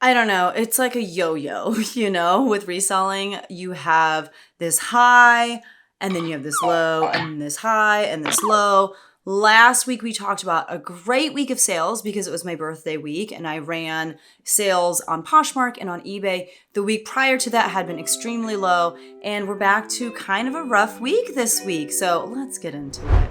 I don't know. It's like a yo-yo, with reselling. You have this high, and then you have this low, and this high, and this low. Last week, we talked about a great week of sales because it was my birthday week, and I ran sales on Poshmark and on eBay. The week prior to that had been extremely low, and we're back to kind of a rough week this week. So let's get into it.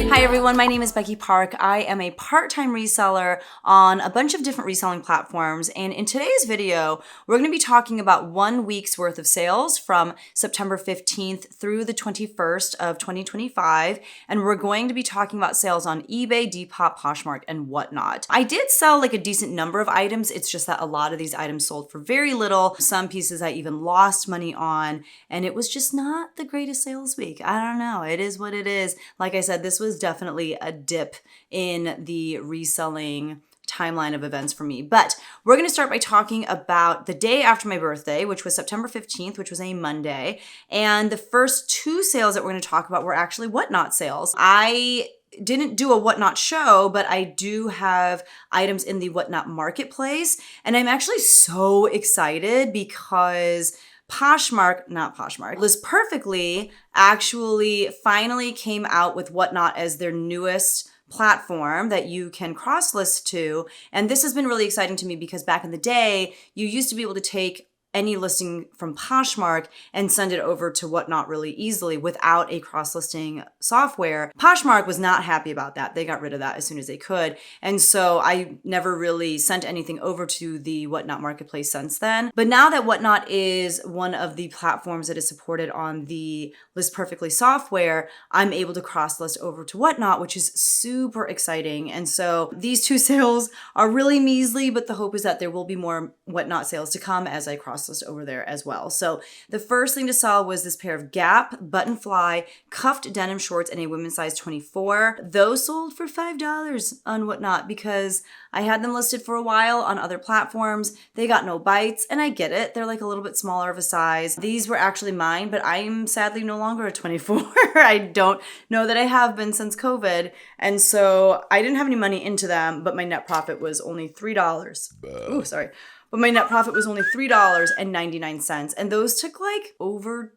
Hi everyone, my name is Becky Park. I am a part-time reseller on a bunch of different reselling platforms, and in today's video, we're going to be talking about 1 week's worth of sales from September 15th through the 21st of 2025, and we're going to be talking about sales on eBay, Depop, Poshmark, and whatnot. I did sell like a decent number of items, it's just that a lot of these items sold for very little. Some pieces I even lost money on, and it was just not the greatest sales week. I don't know. It is what it is. Like I said, this was definitely a dip in the reselling timeline of events for me. But we're going to start by talking about the day after my birthday, which was September 15th, which was a Monday. And the first two sales that we're going to talk about were actually Whatnot sales. I didn't do a Whatnot show, but I do have items in the Whatnot marketplace. And I'm actually so excited because List Perfectly actually finally came out with Whatnot as their newest platform that you can cross-list to. And this has been really exciting to me because back in the day, you used to be able to take any listing from Poshmark and send it over to Whatnot really easily without a cross-listing software. Poshmark was not happy about that. They got rid of that as soon as they could. And so I never really sent anything over to the Whatnot marketplace since then. But now that Whatnot is one of the platforms that is supported on the List Perfectly software, I'm able to cross-list over to Whatnot, which is super exciting. And so these two sales are really measly, but the hope is that there will be more Whatnot sales to come as I cross list over there as well. So the first thing to sell was this pair of Gap button fly cuffed denim shorts in a women's size 24. Those sold for $5 on Whatnot because I had them listed for a while on other platforms. They got no bites, and I get it. They're like a little bit smaller of a size. These were actually mine, but I'm sadly no longer a 24. I don't know that I have been since COVID. And so I didn't have any money into them, but my net profit was only $3. Ooh, sorry. But my net profit was only $3.99. And those took like over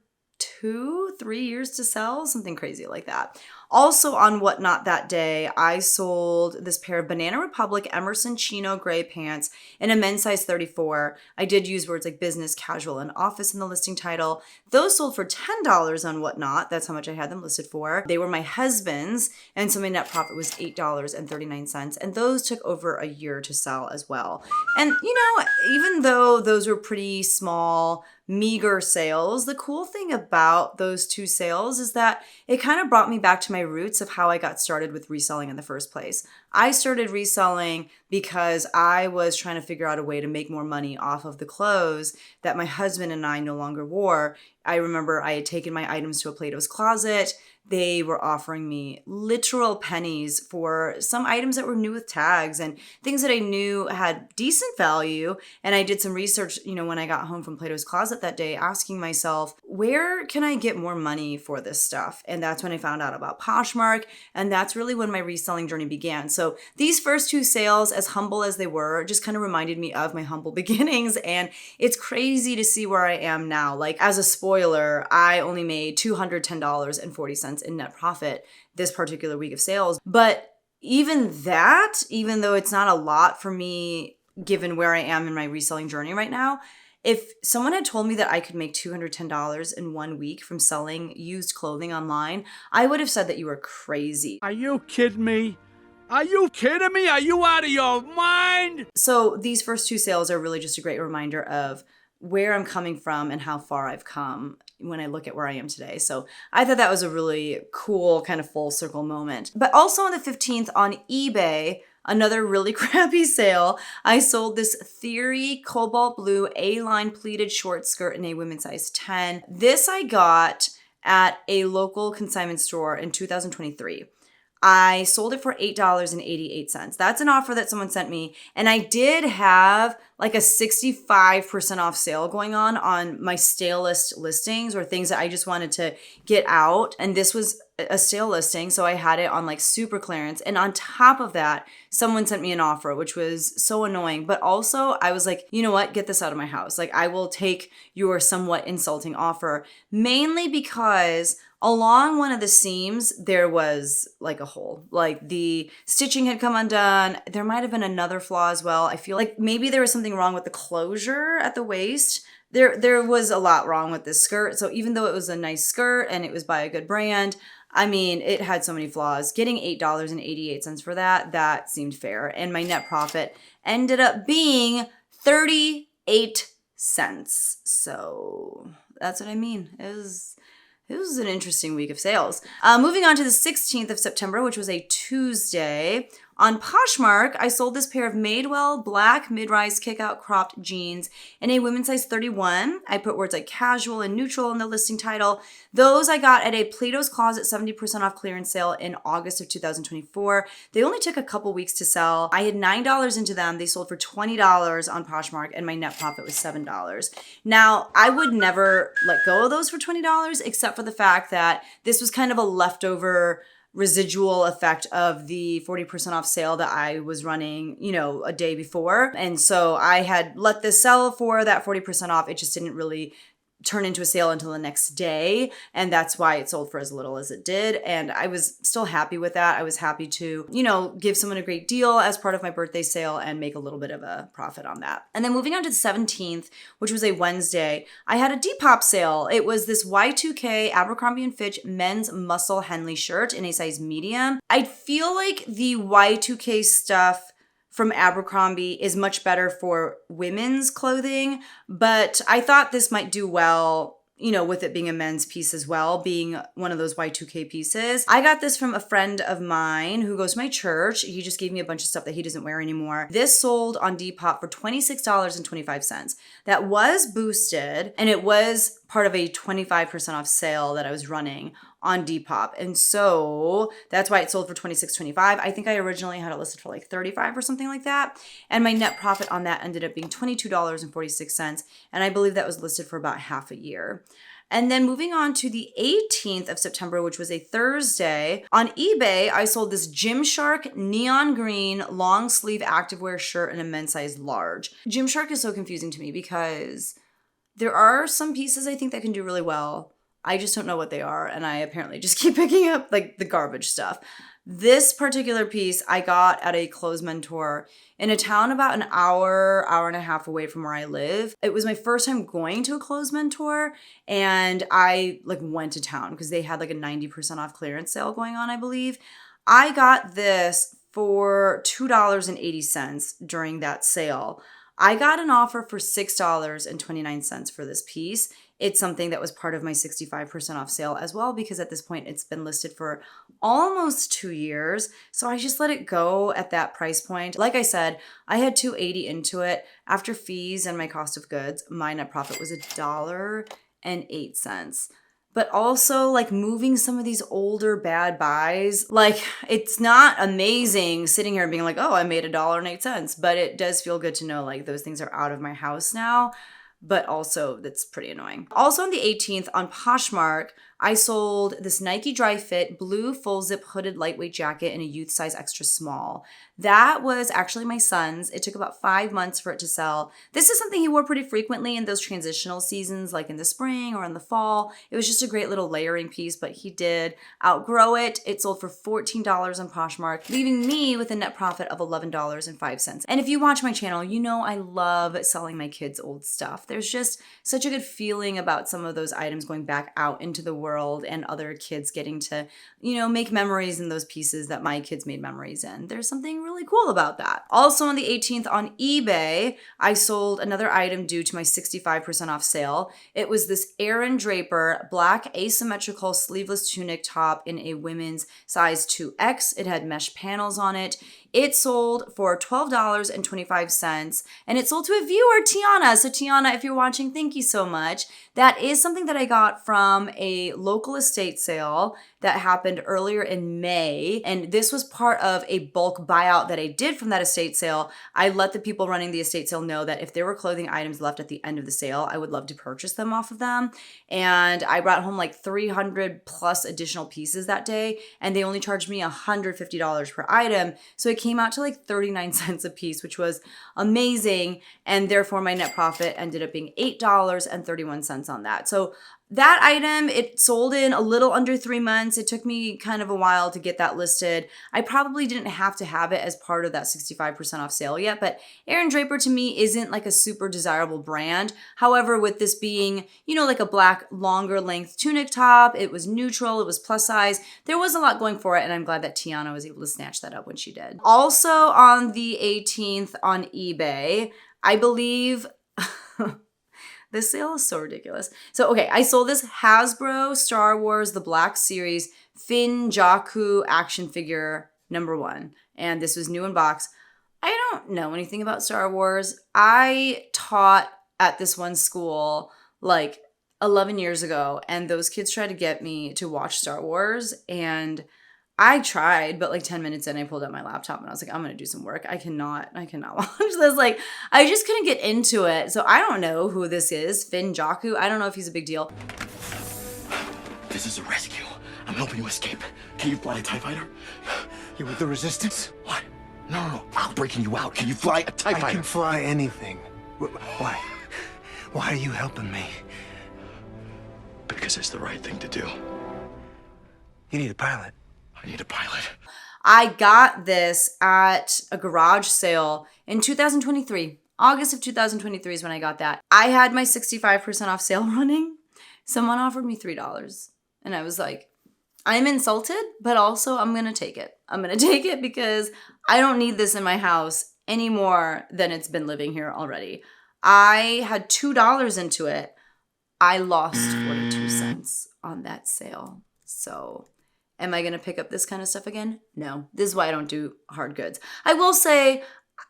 2-3 years to sell, something crazy like that. Also on Whatnot that day, I sold this pair of Banana Republic Emerson Chino gray pants in a men's size 34. I did use words like business, casual, and office in the listing title. Those sold for $10 on Whatnot. That's how much I had them listed for. They were my husband's, and so my net profit was $8.39. And those took over a year to sell as well. And even though those were pretty small, meager sales, the cool thing about those two sales is that it kind of brought me back to my roots of how I got started with reselling in the first place. I started reselling because I was trying to figure out a way to make more money off of the clothes that my husband and I no longer wore. I remember I had taken my items to a Plato's Closet. They were offering me literal pennies for some items that were new with tags and things that I knew had decent value. And I did some research, when I got home from Plato's Closet that day, asking myself, where can I get more money for this stuff? And that's when I found out about Poshmark. And that's really when my reselling journey began. So these first two sales, as humble as they were, just kind of reminded me of my humble beginnings. And it's crazy to see where I am now. Like, as a spoiler, I only made $210.40 in net profit this particular week of sales. But even though it's not a lot for me, given where I am in my reselling journey right now, if someone had told me that I could make $210 in 1 week from selling used clothing online, I would have said that you were crazy. Are you kidding me? Are you kidding me? Are you out of your mind? So these first two sales are really just a great reminder of where I'm coming from and how far I've come when I look at where I am today. So I thought that was a really cool kind of full circle moment. But also on the 15th on eBay, another really crappy sale, I sold this Theory cobalt blue A-line pleated short skirt in a women's size 10. This I got at a local consignment store in 2023. I sold it for $8.88. That's an offer that someone sent me. And I did have like a 65% off sale going on my stale list listings or things that I just wanted to get out. And this was a sale listing. So I had it on like super clearance. And on top of that, someone sent me an offer, which was so annoying. But also I was like, you know what? Get this out of my house. Like I will take your somewhat insulting offer, mainly because along one of the seams, there was like a hole. Like the stitching had come undone. There might have been another flaw as well. I feel like maybe there was something wrong with the closure at the waist. There was a lot wrong with this skirt. So even though it was a nice skirt and it was by a good brand, I mean, it had so many flaws. Getting $8.88 for that seemed fair. And my net profit ended up being 38 cents. So that's what I mean. It was an interesting week of sales. Moving on to the 16th of September, which was a Tuesday. On Poshmark, I sold this pair of Madewell black mid-rise kick-out cropped jeans in a women's size 31. I put words like casual and neutral in the listing title. Those I got at a Plato's Closet 70% off clearance sale in August of 2024. They only took a couple weeks to sell. I had $9 into them. They sold for $20 on Poshmark, and my net profit was $7. Now, I would never let go of those for $20, except for the fact that this was kind of a leftover residual effect of the 40% off sale that I was running, a day before. And so I had let this sell for that 40% off. It just didn't really turn into a sale until the next day. And that's why it sold for as little as it did. And I was still happy with that. I was happy to, give someone a great deal as part of my birthday sale and make a little bit of a profit on that. And then moving on to the 17th, which was a Wednesday, I had a depop sale. It was this Y2K Abercrombie & Fitch men's muscle Henley shirt in a size medium. I feel like the Y2K stuff from Abercrombie is much better for women's clothing, but I thought this might do well, with it being a men's piece as well, being one of those Y2K pieces. I got this from a friend of mine who goes to my church. He just gave me a bunch of stuff that he doesn't wear anymore. This sold on Depop for $26.25. That was boosted, and it was part of a 25% off sale that I was running on Depop. And so that's why it sold for $26.25. I think I originally had it listed for like $35 or something like that. And my net profit on that ended up being $22.46. And I believe that was listed for about half a year. And then moving on to the 18th of September, which was a Thursday, on eBay, I sold this Gymshark neon green long sleeve activewear shirt in a men's size large. Gymshark is so confusing to me because there are some pieces I think that can do really well. I just don't know what they are, and I apparently just keep picking up like the garbage stuff. This particular piece I got at a clothes mentor in a town about an hour and a half away from where I live. It was my first time going to a clothes mentor, and I went to town because they had like a 90% off clearance sale going on, I believe. I got this for $2.80 during that sale. I got an offer for $6.29 for this piece. It's something that was part of my 65% off sale as well, because at this point it's been listed for almost 2 years. So I just let it go at that price point. Like I said, I had $2.80 into it. After fees and my cost of goods, my net profit was $1.08. But also moving some of these older bad buys, it's not amazing sitting here and being like, oh, I made $1.08, but it does feel good to know those things are out of my house now. But also that's pretty annoying. Also on the 18th on Poshmark, I sold this Nike Dry Fit blue full zip hooded lightweight jacket in a youth size extra small. That was actually my son's. It took about 5 months for it to sell. This is something he wore pretty frequently in those transitional seasons, like in the spring or in the fall. It was just a great little layering piece, but he did outgrow it. It sold for $14 on Poshmark, leaving me with a net profit of $11.05. And if you watch my channel, you know I love selling my kids' old stuff. There's just such a good feeling about some of those items going back out into the world and other kids getting to, make memories in those pieces that my kids made memories in. There's something really cool about that. Also on the 18th on eBay, I sold another item due to my 65% off sale. It was this Aaron Draper black asymmetrical sleeveless tunic top in a women's size 2X. It had mesh panels on it. It sold for $12.25, and it sold to a viewer, Tiana. So Tiana, if you're watching, thank you so much. That is something that I got from a local estate sale. that happened earlier in May. And this was part of a bulk buyout that I did from that estate sale. I let the people running the estate sale know that if there were clothing items left at the end of the sale, I would love to purchase them off of them. And I brought home like 300 plus additional pieces that day, and they only charged me $150 per item. So it came out to like 39 cents a piece, which was amazing. And therefore my net profit ended up being $8.31 on that. So that item, it sold in a little under 3 months. It took me kind of a while to get that listed. I probably didn't have to have it as part of that 65% off sale yet, but Aaron Draper to me isn't like a super desirable brand. However, with this being, like a black longer length tunic top, it was neutral, it was plus size. There was a lot going for it, and I'm glad that Tiana was able to snatch that up when she did. Also on the 18th on eBay, I believe... This sale is so ridiculous. So, okay, I sold this Hasbro Star Wars The Black Series Finn Jakku action figure #1. And this was new in box. I don't know anything about Star Wars. I taught at this one school like 11 years ago, and those kids tried to get me to watch Star Wars, and I tried, but like 10 minutes in, I pulled out my laptop and I was like, I'm going to do some work. I cannot watch this. Like, I just couldn't get into it. So I don't know who this is. Finn Jakku. I don't know if he's a big deal. This is a rescue. I'm helping you escape. Can you fly a TIE fighter? You with the resistance? What? No. I'm breaking you out. Can you fly a TIE fighter? I can fly anything. Why? Why are you helping me? Because it's the right thing to do. You need a pilot. I need a pilot. I got this at a garage sale in 2023. August of 2023 is when I got that. I had my 65% off sale running. Someone offered me $3. And I was like, I'm insulted, but also I'm going to take it. I'm going to take it because I don't need this in my house any more than it's been living here already. I had $2 into it. I lost 42 cents on that sale. So... am I going to pick up this kind of stuff again? No. This is why I don't do hard goods. I will say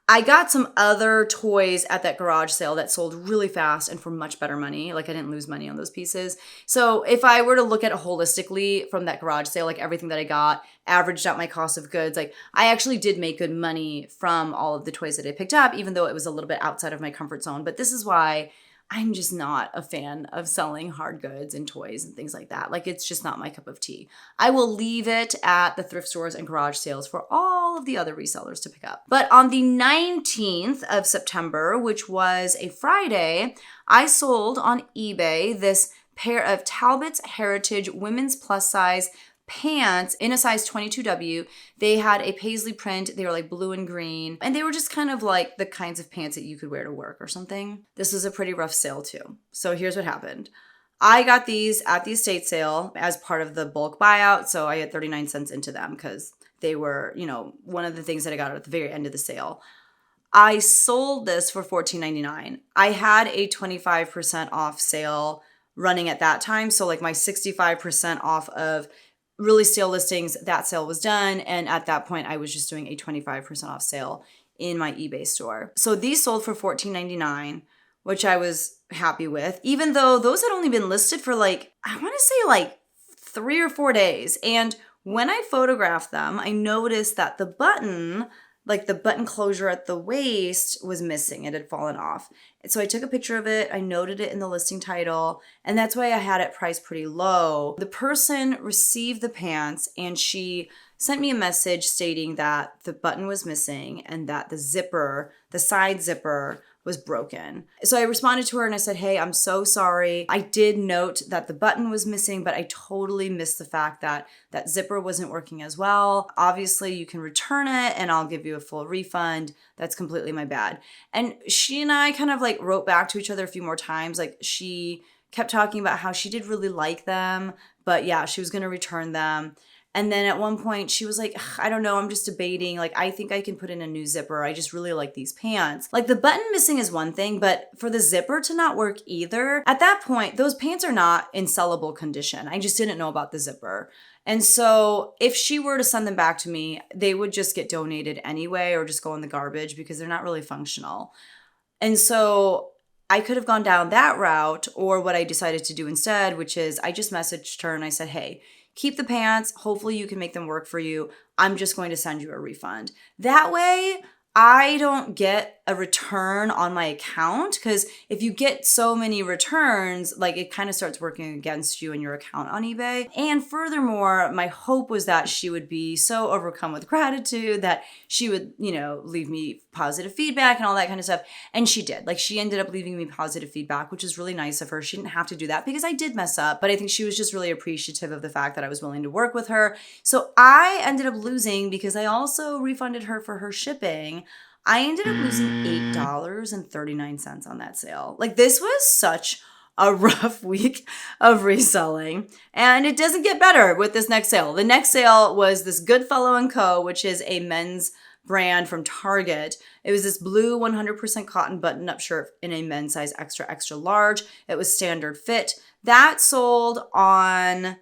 I got some other toys at that garage sale that sold really fast and for much better money. Like I didn't lose money on those pieces. So if I were to look at it holistically from that garage sale, like everything that I got, averaged out my cost of goods, like I actually did make good money from all of the toys that I picked up, even though it was a little bit outside of my comfort zone. But this is why I'm just not a fan of selling hard goods and toys and things like that. Like, it's just not my cup of tea. I will leave it at the thrift stores and garage sales for all of the other resellers to pick up. But on the 19th of September, which was a Friday, I sold on eBay this pair of Talbot's Heritage women's plus size pants in a size 22W. They had a paisley print. They were like blue and green. And they were just kind of like the kinds of pants that you could wear to work or something. This was a pretty rough sale too. So here's what happened. I got these at the estate sale as part of the bulk buyout. So I had 39 cents into them because they were, one of the things that I got at the very end of the sale. I sold this for $14.99. I had a 25% off sale running at that time. So like my 65% off of really sale listings, that sale was done. And at that point, I was just doing a 25% off sale in my eBay store. So these sold for $14.99, which I was happy with, even though those had only been listed for like, I want to say like 3 or 4 days. And when I photographed them, I noticed that the button, like the button closure at the waist, was missing. It had fallen off. So I took a picture of it. I noted it in the listing title, and that's why I had it priced pretty low. The person received the pants, and she sent me a message stating that the button was missing and that the zipper, the side zipper, was broken. So I responded to her and I said, hey, I'm so sorry. I did note that the button was missing, but I totally missed the fact that that zipper wasn't working as well. Obviously, you can return it and I'll give you a full refund. That's completely my bad. And she and I kind of like wrote back to each other a few more times. Like she kept talking about how she did really like them, but yeah, she was going to return them. And then at one point she was like, I don't know, I'm just debating. Like, I think I can put in a new zipper. I just really like these pants. Like the button missing is one thing, but for the zipper to not work either, at that point, those pants are not in sellable condition. I just didn't know about the zipper. And so if she were to send them back to me, they would just get donated anyway or just go in the garbage because they're not really functional. And so I could have gone down that route, or what I decided to do instead, which is I just messaged her and I said, hey, keep the pants. Hopefully you can make them work for you. I'm just going to send you a refund. That way, I don't get a return on my account, because if you get so many returns, like it kind of starts working against you and your account on eBay. And furthermore, my hope was that she would be so overcome with gratitude that she would, leave me positive feedback and all that kind of stuff. And she did. Like, she ended up leaving me positive feedback, which is really nice of her. She didn't have to do that because I did mess up, but I think she was just really appreciative of the fact that I was willing to work with her. So I ended up losing because I also refunded her for her shipping. I ended up losing $8.39 on that sale. Like, this was such a rough week of reselling, and it doesn't get better with this next sale. The next sale was this Goodfellow & Co., which is a men's brand from Target. It was this blue 100% cotton button-up shirt in a men's size extra, extra large. It was standard fit. That sold on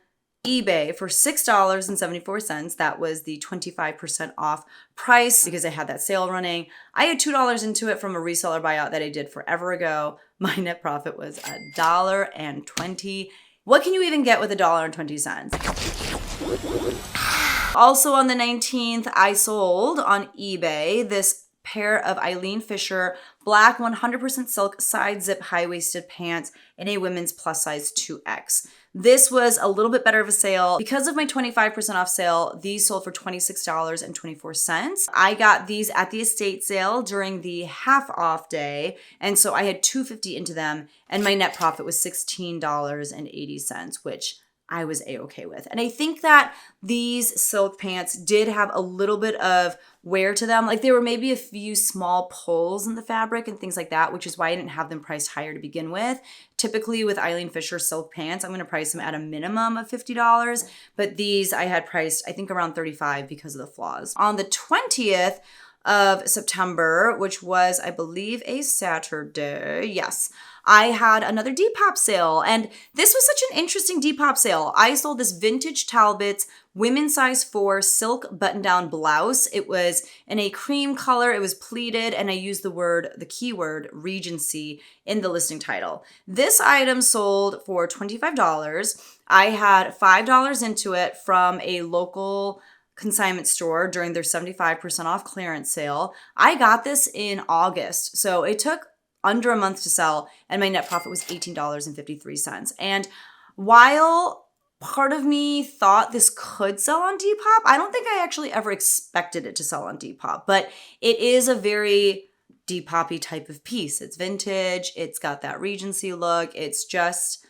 eBay for $6.74. That was the 25% off price because I had that sale running. I had $2 into it from a reseller buyout that I did forever ago. My net profit was $1.20. What can you even get with $1.20? Also on the 19th, I sold on eBay this pair of Eileen Fisher black 100% silk side zip high-waisted pants in a women's plus size 2X. This was a little bit better of a sale. Because of my 25% off sale, these sold for $26.24. I got these at the estate sale during the half off day, and so I had $2.50 into them, and my net profit was $16.80, which I was a-okay with. And I think that these silk pants did have a little bit of wear to them. Like, there were maybe a few small pulls in the fabric and things like that, which is why I didn't have them priced higher to begin with. Typically with Eileen Fisher silk pants, I'm going to price them at a minimum of $50, but these I had priced, I think, around $35 because of the flaws. On the 20th of September, which was, I believe, a Saturday, yes, I had another Depop sale, and this was such an interesting Depop sale. I sold this vintage Talbot's women's size 4 silk button-down blouse. It was in a cream color, it was pleated, and I used the keyword Regency in the listing title. This item sold for $25. I had $5 into it from a local consignment store during their 75% off clearance sale. I got this in August, so it took under a month to sell, and my net profit was $18.53. And while part of me thought this could sell on Depop, I don't think I actually ever expected it to sell on Depop, but it is a very Depop-y type of piece. It's vintage, it's got that Regency look, it's just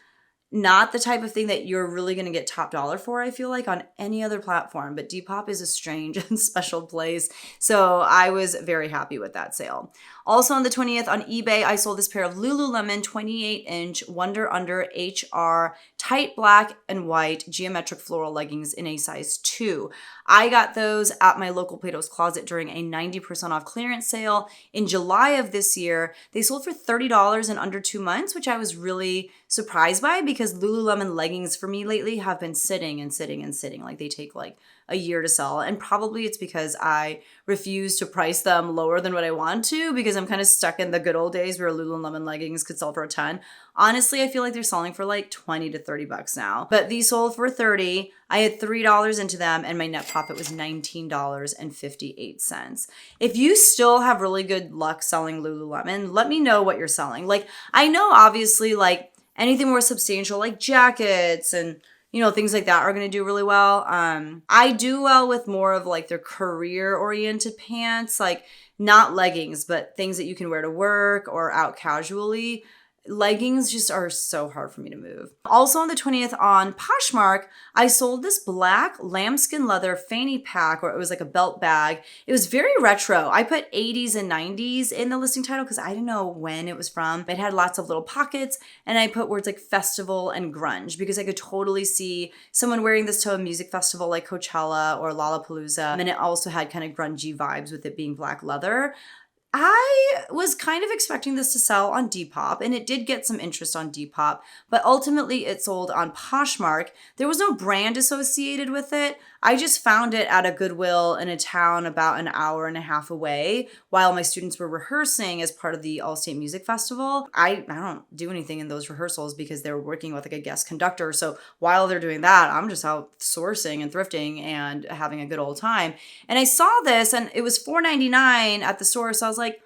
not the type of thing that you're really going to get top dollar for, I feel like, on any other platform. But Depop is a strange and special place. So I was very happy with that sale. Also on the 20th on eBay, I sold this pair of Lululemon 28-inch Wonder Under HR tight black and white geometric floral leggings in a size 2. I got those at my local Plato's Closet during a 90% off clearance sale in July of this year. They sold for $30 in under 2 months, which I was really surprised by because Lululemon leggings for me lately have been sitting and sitting and sitting. Like, they take like a year to sell. And probably it's because I refuse to price them lower than what I want to, because I'm kind of stuck in the good old days where Lululemon leggings could sell for a ton. Honestly, I feel like they're selling for like 20 to 30 bucks now. But these sold for 30. I had $3 into them, and my net profit was $19.58. If you still have really good luck selling Lululemon, let me know what you're selling. Like, I know obviously like anything more substantial like jackets and things like that are going to do really well. I do well with more of like their career-oriented pants, like not leggings, but things that you can wear to work or out casually. Leggings just are so hard for me to move. Also on the 20th on Poshmark, I sold this black lambskin leather fanny pack, or it was like a belt bag. It was very retro. I put 80s and 90s in the listing title because I didn't know when it was from. It had lots of little pockets, and I put words like festival and grunge because I could totally see someone wearing this to a music festival like Coachella or Lollapalooza. And it also had kind of grungy vibes with it being black leather. I was kind of expecting this to sell on Depop, and it did get some interest on Depop, but ultimately it sold on Poshmark. There was no brand associated with it. I just found it at a Goodwill in a town about an hour and a half away while my students were rehearsing as part of the All-State Music Festival. I don't do anything in those rehearsals because they're working with like a guest conductor. So while they're doing that, I'm just out sourcing and thrifting and having a good old time. And I saw this and it was $4.99 at the store. So I was like,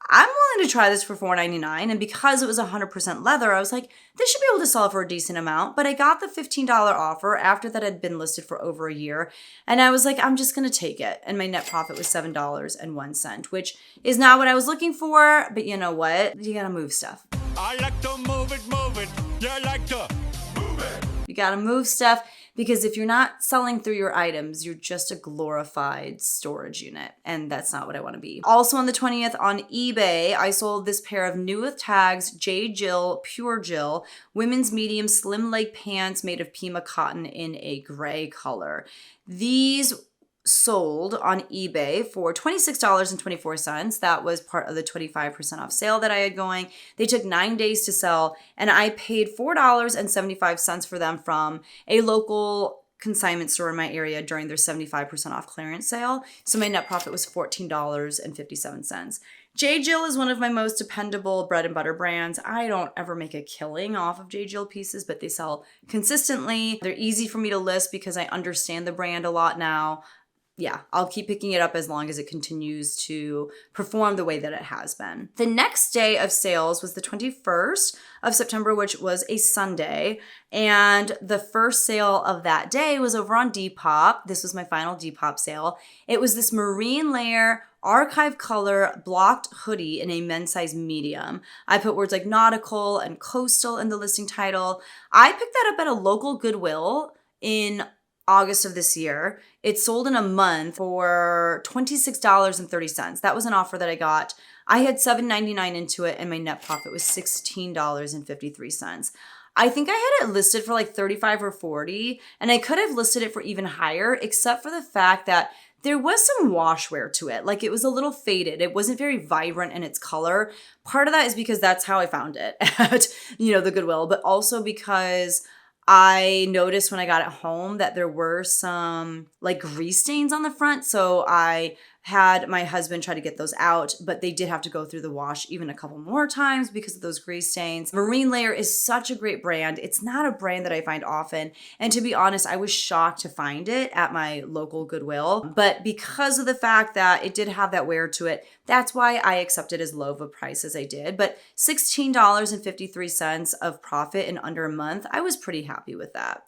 I'm willing to try this for $4.99. And because it was 100% leather, I was like, this should be able to sell for a decent amount. But I got the $15 offer after that had been listed for over a year. And I was like, I'm just going to take it. And my net profit was $7.01, which is not what I was looking for. But you know what? You got to move stuff. I like to move it. You like to move it. You got to move stuff. Because if you're not selling through your items, you're just a glorified storage unit. And that's not what I want to be. Also on the 20th on eBay, I sold this pair of new with tags, J. Jill, Pure Jill, women's medium slim leg pants made of Pima cotton in a gray color. These sold on eBay for $26.24. That was part of the 25% off sale that I had going. They took 9 days to sell, and I paid $4.75 for them from a local consignment store in my area during their 75% off clearance sale. So my net profit was $14.57. J. Jill is one of my most dependable bread and butter brands. I don't ever make a killing off of J. Jill pieces, but they sell consistently. They're easy for me to list because I understand the brand a lot now. Yeah, I'll keep picking it up as long as it continues to perform the way that it has been. The next day of sales was the 21st of September, which was a Sunday. And the first sale of that day was over on Depop. This was my final Depop sale. It was this marine layer archive color blocked hoodie in a men's size medium. I put words like nautical and coastal in the listing title. I picked that up at a local Goodwill in August of this year. It sold in a month for $26.30. That was an offer that I got. I had $7.99 into it and my net profit was $16.53. I think I had it listed for like $35 or $40, and I could have listed it for even higher, except for the fact that there was some washwear to it. Like it was a little faded. It wasn't very vibrant in its color. Part of that is because that's how I found it at, the Goodwill, but also because I noticed when I got it home that there were some like grease stains on the front. So I had my husband try to get those out, but they did have to go through the wash even a couple more times because of those grease stains. Marine Layer is such a great brand. It's not a brand that I find often. And to be honest, I was shocked to find it at my local Goodwill. But because of the fact that it did have that wear to it, that's why I accepted as low of a price as I did. But $16.53 of profit in under a month, I was pretty happy with that.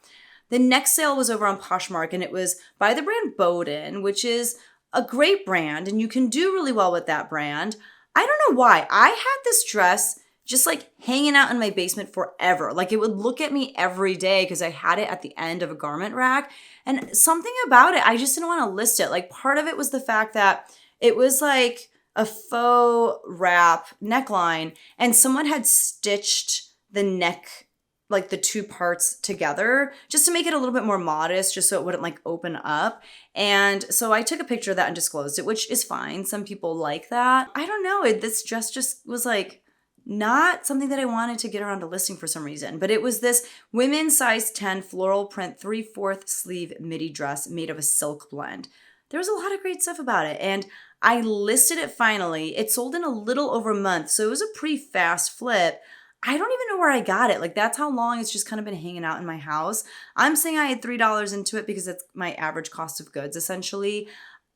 The next sale was over on Poshmark, and it was by the brand Bowden, which is a great brand, and you can do really well with that brand. I don't know why. I had this dress just like hanging out in my basement forever. Like it would look at me every day because I had it at the end of a garment rack. And something about it, I just didn't want to list it. Like part of it was the fact that it was like a faux wrap neckline, and someone had stitched the neck, like the two parts together just to make it a little bit more modest, just so it wouldn't like open up. And so I took a picture of that and disclosed it, which is fine. Some people like that. I don't know. This dress just was like not something that I wanted to get around to listing for some reason, but it was this women's size 10 floral print 3/4 sleeve midi dress made of a silk blend. There was a lot of great stuff about it. And I listed it finally. It sold in a little over a month. So it was a pretty fast flip. I don't even know where I got it. Like that's how long it's just kind of been hanging out in my house. I'm saying I had $3 into it because that's my average cost of goods essentially.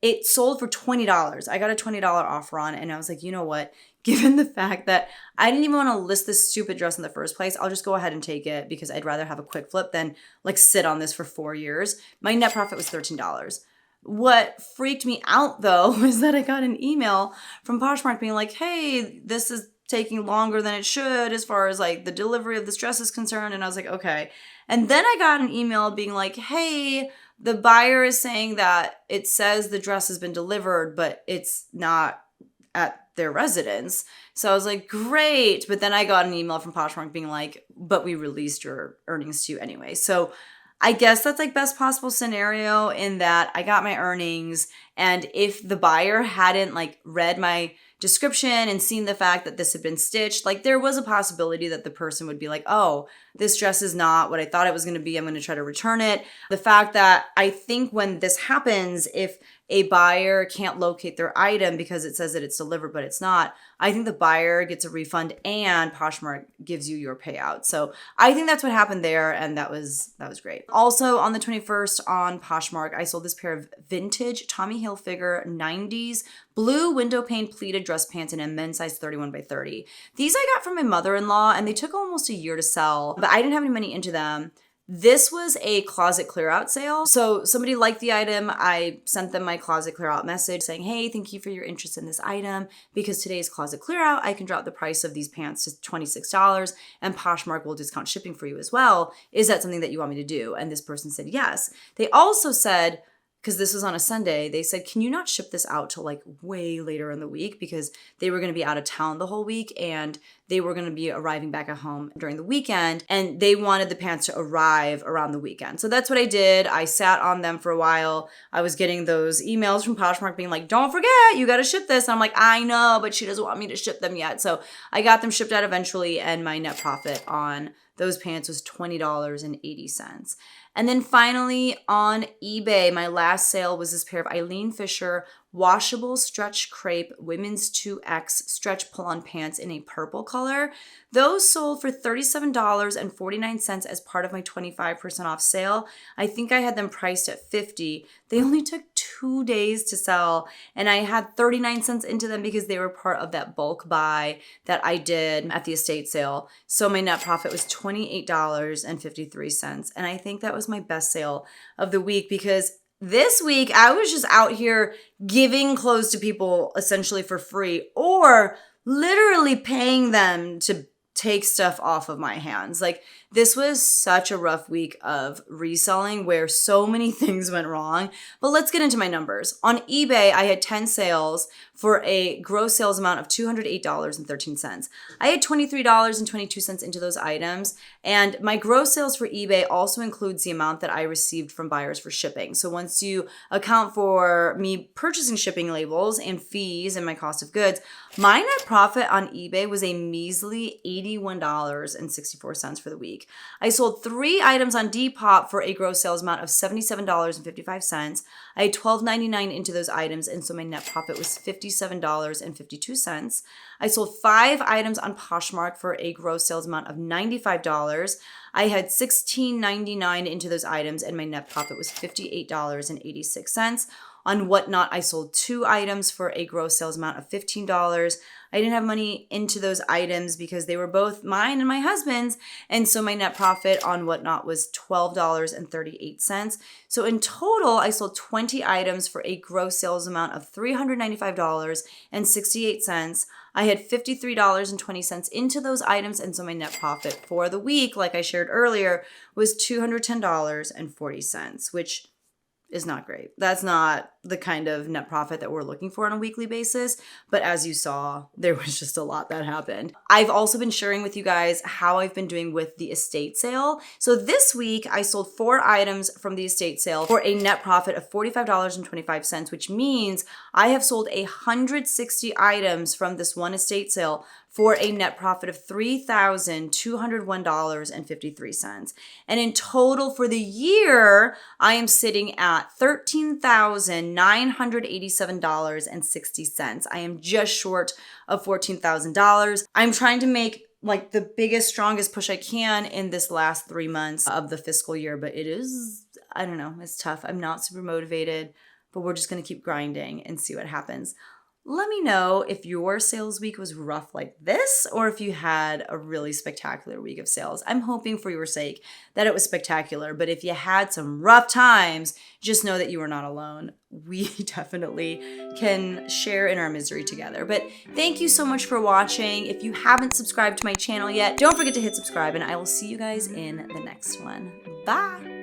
It sold for $20. I got a $20 offer on it, and I was like, you know what? Given the fact that I didn't even want to list this stupid dress in the first place, I'll just go ahead and take it because I'd rather have a quick flip than like sit on this for 4 years. My net profit was $13. What freaked me out though was that I got an email from Poshmark being like, hey, this is taking longer than it should as far as like the delivery of this dress is concerned. And I was like, okay. And then I got an email being like, hey, the buyer is saying that it says the dress has been delivered, but it's not at their residence. So I was like, great. But then I got an email from Poshmark being like, but we released your earnings to you anyway. So I guess that's like best possible scenario in that I got my earnings, and if the buyer hadn't like read my description and seen the fact that this had been stitched, like there was a possibility that the person would be like, oh, this dress is not what I thought it was going to be. I'm going to try to return it. The fact that I think when this happens, if a buyer can't locate their item because it says that it's delivered, but it's not, I think the buyer gets a refund and Poshmark gives you your payout. So I think that's what happened there. And that was great. Also on the 21st on Poshmark, I sold this pair of vintage Tommy Hilfiger 90s blue window pane pleated dress pants in a men's size 31 by 30. These I got from my mother-in-law and they took almost a year to sell, but I didn't have any money into them. This was a closet clear out sale. So somebody liked the item. I sent them my closet clear out message saying, hey, thank you for your interest in this item. Because today's closet clear out, I can drop the price of these pants to $26 and Poshmark will discount shipping for you as well. Is that something that you want me to do? And this person said yes. They also said, because this was on a Sunday, they said, can you not ship this out till like way later in the week? Because they were going to be out of town the whole week and they were going to be arriving back at home during the weekend and they wanted the pants to arrive around the weekend. So that's what I did. I sat on them for a while. I was getting those emails from Poshmark being like, don't forget, you got to ship this. And I'm like, I know, but she doesn't want me to ship them yet. So I got them shipped out eventually and my net profit on those pants was $20.80. And then finally on eBay, my last sale was this pair of Eileen Fisher washable stretch crepe women's 2X stretch pull-on pants in a purple color. Those sold for $37.49 as part of my 25% off sale. I think I had them priced at $50. They only took 2 days to sell and I had 39 cents into them because they were part of that bulk buy that I did at the estate sale. So my net profit was $28.53. And I think that was my best sale of the week because this week I was just out here giving clothes to people essentially for free or literally paying them to take stuff off of my hands. Like this was such a rough week of reselling where so many things went wrong. But let's get into my numbers. On eBay, I had 10 sales for a gross sales amount of $208.13. I had $23.22 into those items. And my gross sales for eBay also includes the amount that I received from buyers for shipping. So once you account for me purchasing shipping labels and fees and my cost of goods, my net profit on eBay was a measly $81.64 for the week. I sold 3 items on Depop for a gross sales amount of $77.55. I had $12.99 into those items, and so my net profit was $57.52. I sold 5 items on Poshmark for a gross sales amount of $95. I had $16.99 into those items, and my net profit was $58.86. On Whatnot, I sold 2 items for a gross sales amount of $15. I didn't have money into those items because they were both mine and my husband's. And so my net profit on Whatnot was $12.38. So in total, I sold 20 items for a gross sales amount of $395.68. I had $53.20 into those items. And so my net profit for the week, like I shared earlier, was $210.40, which is not great. That's not the kind of net profit that we're looking for on a weekly basis. But as you saw, there was just a lot that happened. I've also been sharing with you guys how I've been doing with the estate sale. So this week, I sold 4 items from the estate sale for a net profit of $45.25, which means I have sold 160 items from this one estate sale for a net profit of $3,201.53. And in total for the year, I am sitting at $13,987.60. I am just short of $14,000. I'm trying to make like the biggest, strongest push I can in this last 3 months of the fiscal year, but it is, I don't know, it's tough. I'm not super motivated, but we're just going to keep grinding and see what happens. Let me know if your sales week was rough like this or if you had a really spectacular week of sales. I'm hoping for your sake that it was spectacular, but if you had some rough times, just know that you are not alone. We definitely can share in our misery together. But thank you so much for watching. If you haven't subscribed to my channel yet, don't forget to hit subscribe and I will see you guys in the next one. Bye.